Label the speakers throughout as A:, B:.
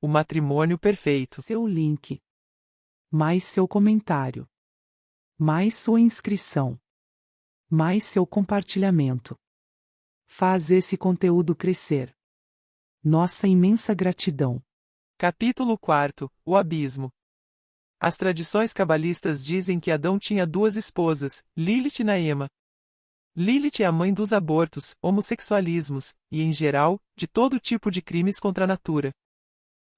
A: o matrimônio perfeito.
B: Seu link. Mais seu comentário. Mais sua inscrição. Mais seu compartilhamento. Faz esse conteúdo crescer. Nossa imensa gratidão.
A: Capítulo 4. O abismo. As tradições cabalistas dizem que Adão tinha duas esposas, Lilith e Naema. Lilith é a mãe dos abortos, homossexualismos, e, em geral, de todo tipo de crimes contra a natura.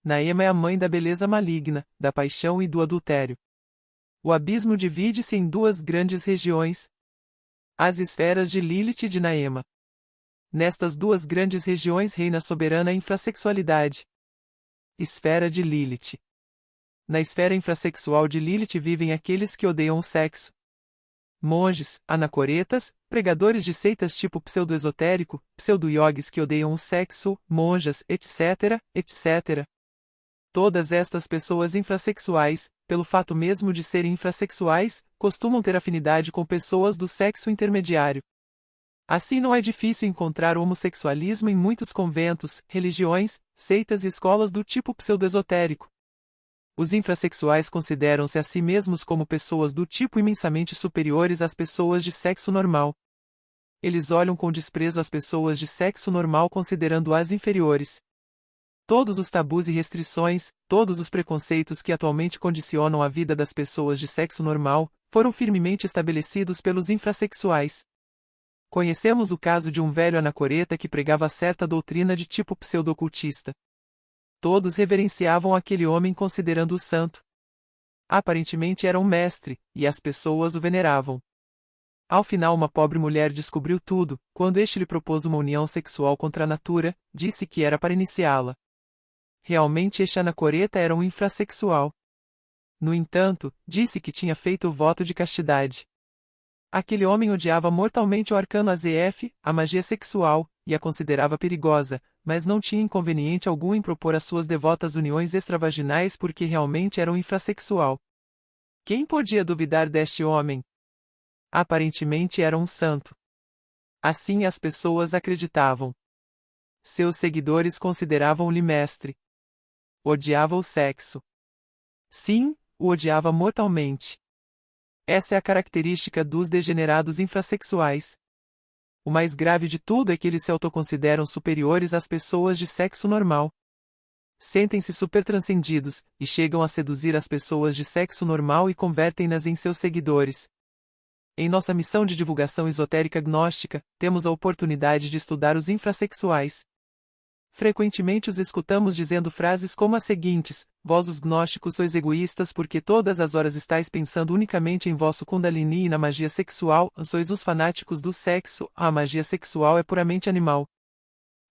A: Naema é a mãe da beleza maligna, da paixão e do adultério. O abismo divide-se em duas grandes regiões. As esferas de Lilith e de Naema. Nestas duas grandes regiões reina a soberana infrassexualidade. Esfera de Lilith. Na esfera infrassexual de Lilith vivem aqueles que odeiam o sexo. Monges, anacoretas, pregadores de seitas tipo pseudo-esotérico, pseudo-yogis que odeiam o sexo, monjas, etc., etc. Todas estas pessoas infrassexuais, pelo fato mesmo de serem infrassexuais, costumam ter afinidade com pessoas do sexo intermediário. Assim não é difícil encontrar o homossexualismo em muitos conventos, religiões, seitas e escolas do tipo pseudo-esotérico. Os infrassexuais consideram-se a si mesmos como pessoas do tipo imensamente superiores às pessoas de sexo normal. Eles olham com desprezo as pessoas de sexo normal considerando-as inferiores. Todos os tabus e restrições, todos os preconceitos que atualmente condicionam a vida das pessoas de sexo normal, foram firmemente estabelecidos pelos infrassexuais. Conhecemos o caso de um velho anacoreta que pregava certa doutrina de tipo pseudo-ocultista. Todos reverenciavam aquele homem considerando-o santo. Aparentemente era um mestre, e as pessoas o veneravam. Ao final uma pobre mulher descobriu tudo, quando este lhe propôs uma união sexual contra a natura, disse que era para iniciá-la. Realmente este anacoreta era um infrassexual. No entanto, disse que tinha feito o voto de castidade. Aquele homem odiava mortalmente o arcano AZF, a magia sexual, e a considerava perigosa, mas não tinha inconveniente algum em propor às suas devotas uniões extravaginais porque realmente era um infrassexual. Quem podia duvidar deste homem? Aparentemente era um santo. Assim as pessoas acreditavam. Seus seguidores consideravam-lhe mestre. Odiava o sexo. Sim, o odiava mortalmente. Essa é a característica dos degenerados infrassexuais. O mais grave de tudo é que eles se autoconsideram superiores às pessoas de sexo normal. Sentem-se supertranscendidos, e chegam a seduzir as pessoas de sexo normal e convertem-nas em seus seguidores. Em nossa missão de divulgação esotérica gnóstica, temos a oportunidade de estudar os infrassexuais. Frequentemente os escutamos dizendo frases como as seguintes: vós os gnósticos sois egoístas porque todas as horas estáis pensando unicamente em vosso Kundalini e na magia sexual, sois os fanáticos do sexo, a magia sexual é puramente animal.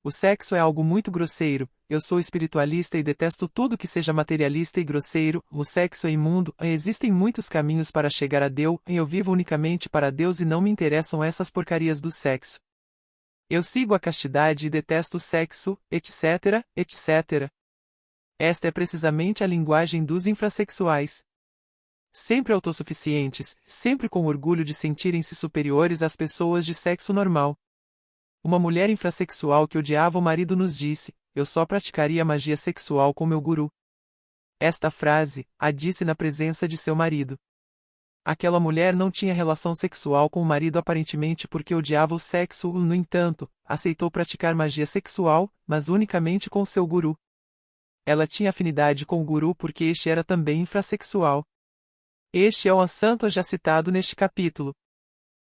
A: O sexo é algo muito grosseiro, eu sou espiritualista e detesto tudo que seja materialista e grosseiro, o sexo é imundo, existem muitos caminhos para chegar a Deus, eu vivo unicamente para Deus e não me interessam essas porcarias do sexo. Eu sigo a castidade e detesto o sexo, etc., etc. Esta é precisamente a linguagem dos infrassexuais. Sempre autossuficientes, sempre com orgulho de sentirem-se superiores às pessoas de sexo normal. Uma mulher infrassexual que odiava o marido nos disse: eu só praticaria magia sexual com meu guru. Esta frase, a disse na presença de seu marido. Aquela mulher não tinha relação sexual com o marido aparentemente porque odiava o sexo, no entanto, aceitou praticar magia sexual, mas unicamente com seu guru. Ela tinha afinidade com o guru porque este era também infrassexual. Este é o santo já citado neste capítulo.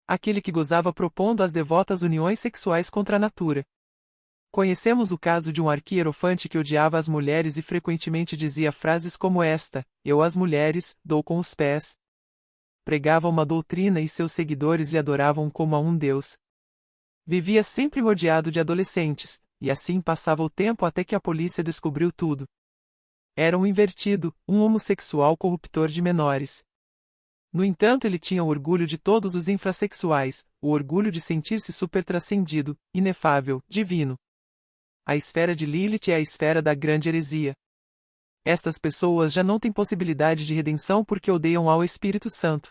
A: Aquele que gozava propondo às devotas uniões sexuais contra a natura. Conhecemos o caso de um arquierofante que odiava as mulheres e frequentemente dizia frases como esta: eu às mulheres, dou com os pés. Pregava uma doutrina e seus seguidores lhe adoravam como a um deus. Vivia sempre rodeado de adolescentes, e assim passava o tempo até que a polícia descobriu tudo. Era um invertido, um homossexual corruptor de menores. No entanto ele tinha o orgulho de todos os infrassexuais, o orgulho de sentir-se supertranscendido, inefável, divino. A esfera de Lilith é a esfera da grande heresia. Estas pessoas já não têm possibilidade de redenção porque odeiam ao Espírito Santo.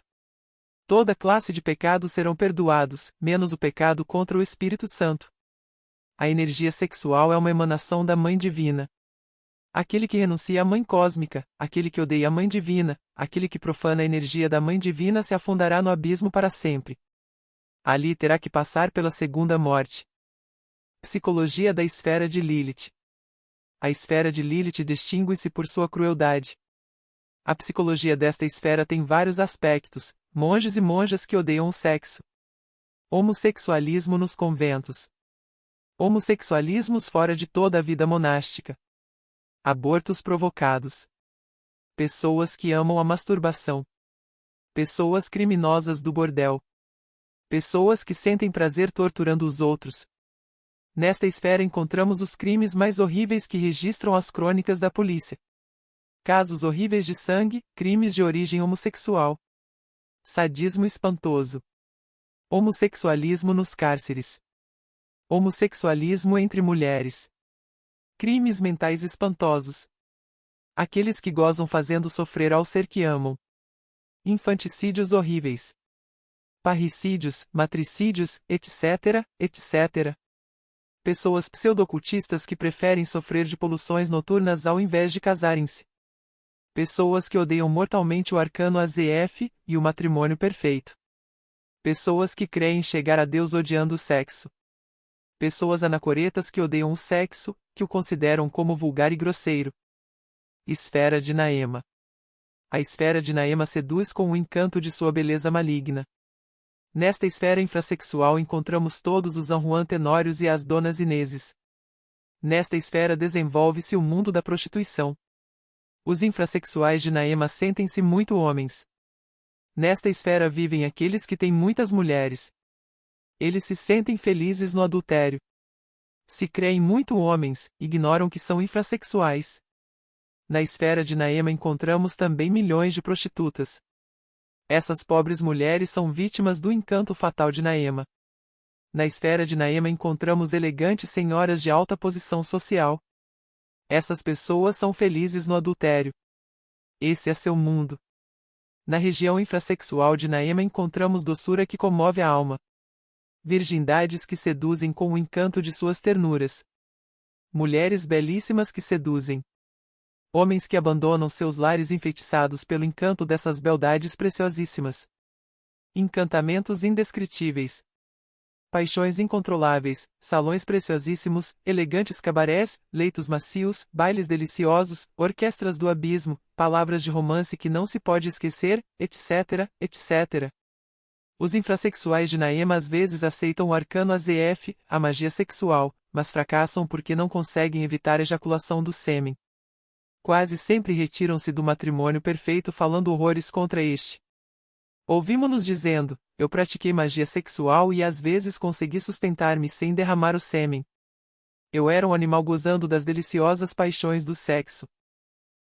A: Toda classe de pecados serão perdoados, menos o pecado contra o Espírito Santo. A energia sexual é uma emanação da Mãe Divina. Aquele que renuncia à Mãe Cósmica, aquele que odeia a Mãe Divina, aquele que profana a energia da Mãe Divina se afundará no abismo para sempre. Ali terá que passar pela segunda morte. Psicologia da esfera de Lilith. A esfera de Lilith distingue-se por sua crueldade. A psicologia desta esfera tem vários aspectos: monges e monjas que odeiam o sexo. Homossexualismo nos conventos. Homossexualismos fora de toda a vida monástica. Abortos provocados. Pessoas que amam a masturbação. Pessoas criminosas do bordel. Pessoas que sentem prazer torturando os outros. Nesta esfera encontramos os crimes mais horríveis que registram as crônicas da polícia. Casos horríveis de sangue, crimes de origem homossexual. Sadismo espantoso. Homossexualismo nos cárceres. Homossexualismo entre mulheres. Crimes mentais espantosos. Aqueles que gozam fazendo sofrer ao ser que amam. Infanticídios horríveis. Parricídios, matricídios, etc., etc. Pessoas pseudocultistas que preferem sofrer de poluições noturnas ao invés de casarem-se. Pessoas que odeiam mortalmente o arcano AZF e o matrimônio perfeito. Pessoas que creem chegar a Deus odiando o sexo. Pessoas anacoretas que odeiam o sexo, que o consideram como vulgar e grosseiro. Esfera de Naema. A esfera de Naema seduz com o encanto de sua beleza maligna. Nesta esfera infrassexual encontramos todos os San Juan Tenórios e as Donas Ineses. Nesta esfera desenvolve-se o mundo da prostituição. Os infrassexuais de Naema sentem-se muito homens. Nesta esfera vivem aqueles que têm muitas mulheres. Eles se sentem felizes no adultério. Se creem muito homens, ignoram que são infrassexuais. Na esfera de Naema encontramos também milhões de prostitutas. Essas pobres mulheres são vítimas do encanto fatal de Naema. Na esfera de Naema encontramos elegantes senhoras de alta posição social. Essas pessoas são felizes no adultério. Esse é seu mundo. Na região infrassexual de Naema encontramos doçura que comove a alma. Virgindades que seduzem com o encanto de suas ternuras. Mulheres belíssimas que seduzem. Homens que abandonam seus lares enfeitiçados pelo encanto dessas beldades preciosíssimas. Encantamentos indescritíveis. Paixões incontroláveis, salões preciosíssimos, elegantes cabarés, leitos macios, bailes deliciosos, orquestras do abismo, palavras de romance que não se pode esquecer, etc., etc. Os infrassexuais de Naema às vezes aceitam o arcano AZF, a magia sexual, mas fracassam porque não conseguem evitar a ejaculação do sêmen. Quase sempre retiram-se do matrimônio perfeito falando horrores contra este. Ouvimos-nos dizendo: eu pratiquei magia sexual e às vezes consegui sustentar-me sem derramar o sêmen. Eu era um animal gozando das deliciosas paixões do sexo.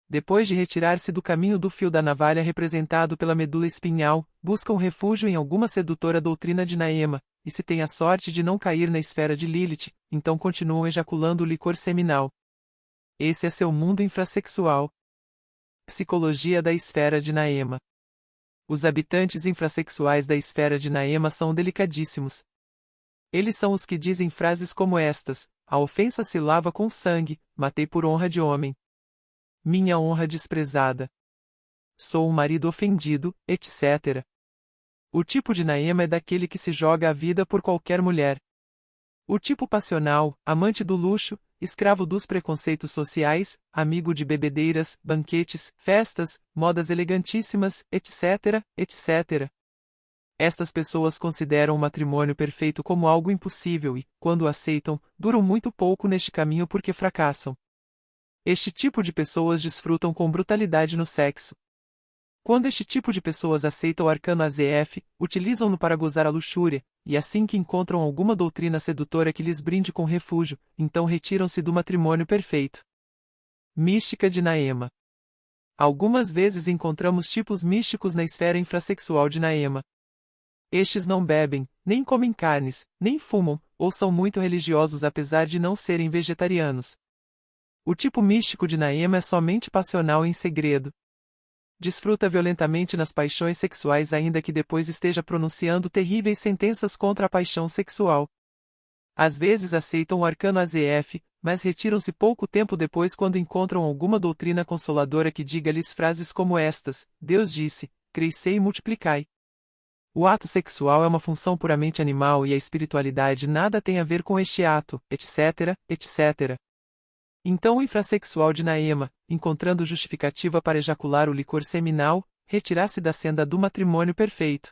A: Depois de retirar-se do caminho do fio da navalha representado pela medula espinhal, buscam refúgio em alguma sedutora doutrina de Naema, e se têm a sorte de não cair na esfera de Lilith, então continuam ejaculando o licor seminal. Esse é seu mundo infrassexual. Psicologia da esfera de Naema. Os habitantes infrassexuais da esfera de Naema são delicadíssimos. Eles são os que dizem frases como estas: a ofensa se lava com sangue, matei por honra de homem. Minha honra desprezada. Sou um marido ofendido, etc. O tipo de Naema é daquele que se joga a vida por qualquer mulher. O tipo passional, amante do luxo, escravo dos preconceitos sociais, amigo de bebedeiras, banquetes, festas, modas elegantíssimas, etc., etc. Estas pessoas consideram o matrimônio perfeito como algo impossível e, quando o aceitam, duram muito pouco neste caminho porque fracassam. Este tipo de pessoas desfrutam com brutalidade no sexo. Quando este tipo de pessoas aceita o arcano AZF, utilizam-no para gozar a luxúria, e assim que encontram alguma doutrina sedutora que lhes brinde com refúgio, então retiram-se do matrimônio perfeito. Mística de Naema. Algumas vezes encontramos tipos místicos na esfera infrassexual de Naema. Estes não bebem, nem comem carnes, nem fumam, ou são muito religiosos apesar de não serem vegetarianos. O tipo místico de Naema é somente passional em segredo. Desfruta violentamente nas paixões sexuais ainda que depois esteja pronunciando terríveis sentenças contra a paixão sexual. Às vezes aceitam o arcano AZF, mas retiram-se pouco tempo depois quando encontram alguma doutrina consoladora que diga-lhes frases como estas: Deus disse, crescei e multiplicai. O ato sexual é uma função puramente animal e a espiritualidade nada tem a ver com este ato, etc., etc. Então o infrassexual de Naema, encontrando justificativa para ejacular o licor seminal, retirasse da senda do matrimônio perfeito.